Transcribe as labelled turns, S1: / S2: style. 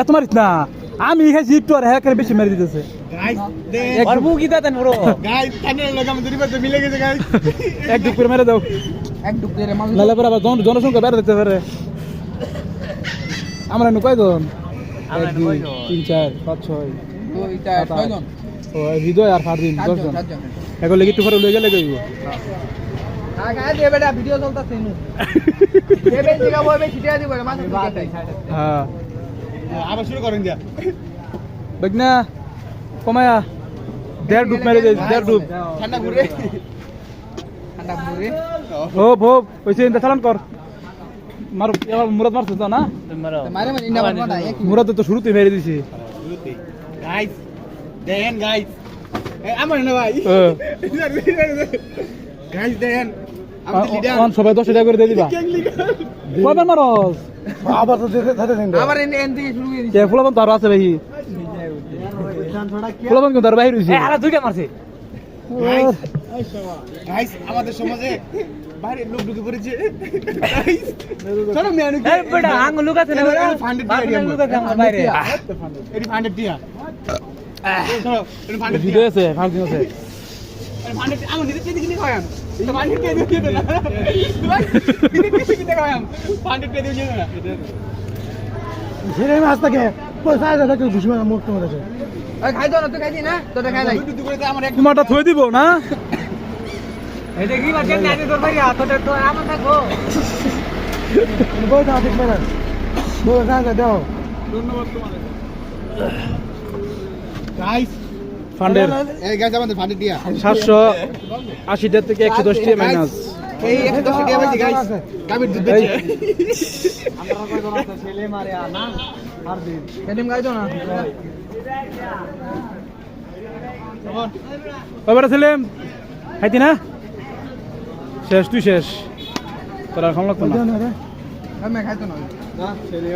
S1: এত মারিস না আমি খাইছি একটু আর হ্যাঁ বেশি মারি দিতেছে এক ডুব করে মেরে দাও নাহলে পরে আবার জনসংখ্যা বেড়ে দিতে পারে আমরা এনে কয়জন 1 2 3 4 5 6 হৃদয় আর ফারদিন 10 জন এখন লেগে একটু পরে লয়ে গেলে গইব
S2: ভিডিও চলতেছে
S1: হ্যাঁ আবার শুরু করেন যা দেখ না কমায়া 1.5 ডুব মেরে দে 1.5 ডুব
S2: ঠান্ডা ঘুরে
S1: ও ভো ওইসে ইন্দা চালান কর মার এবার মুরাদ মারছে তো না
S2: মারে মানে ইন্ডা মারবা না
S1: মুরাদ তো শুরুতেই মেরে দিছে
S2: গাইস দেন গাইস আমার না ভাই গাইস দেন
S1: আমার সবাই 10 টাকা করে দিয়ে দিবা কয়বার মারস আবার তো দিতে দেন
S2: আবার এন থেকে শুরু করে
S1: কে ফুলাবন তো আর আছে ভাই ফুলাবন কিন্তু আর বাইরে হইছে
S2: আরে দুইটা মারছে গাইস আমাদের সমাজে বাইরে লোক ঢুকে পড়েছে গাইস চলো মেনু কি এই বড় আঙ্গুল লুকাছে না ফান্ডেড দিয়া লুকাছে আমার বাইরে এডি ফান্ডেড দিয়া চলো এডি ফান্ডেড
S1: ভিডিও আছে ফান্ডিং আছে
S2: ফান্ডেড আঙ্গুল দিতে কিনে খায়াম তো ফান্ডেড কে দিয়ে না দিতে কিনে খায়াম ফান্ডেড কে দিয়ে না
S1: ছেড়ে মাছ থাকে পয়সা আছে থাকে দুশমন মুক্ত হয়েছে
S2: এই খাই দাও না তো খাই দি না তোটা খাই নাই দুটো করে আমার এক
S1: তোমারটা থই দিব না
S2: এটা কি লাগে না তোর ভাই তোটা তো আমার থাকো
S1: বই দাও ঠিক মেরে বই দাও
S2: ধন্যবাদ তোমাদের গাইস
S1: ফান্ডের
S2: এই গাইস আমাদের ফান্ডেড দিয়া
S1: 780 টা থেকে 110 টি মাইনাস
S2: এই 110 টি পাইছি গাইস কাবির দুধ দিচ্ছে আমরা কই দোনা ছেলে মারে না আর দিন কেদিম গাই দাও না
S1: কয়বার ছিলাম খাইতি না শেষ তুই শেষ তোর আর খাম লাগতো না
S2: আমি খাইতো না ছেলে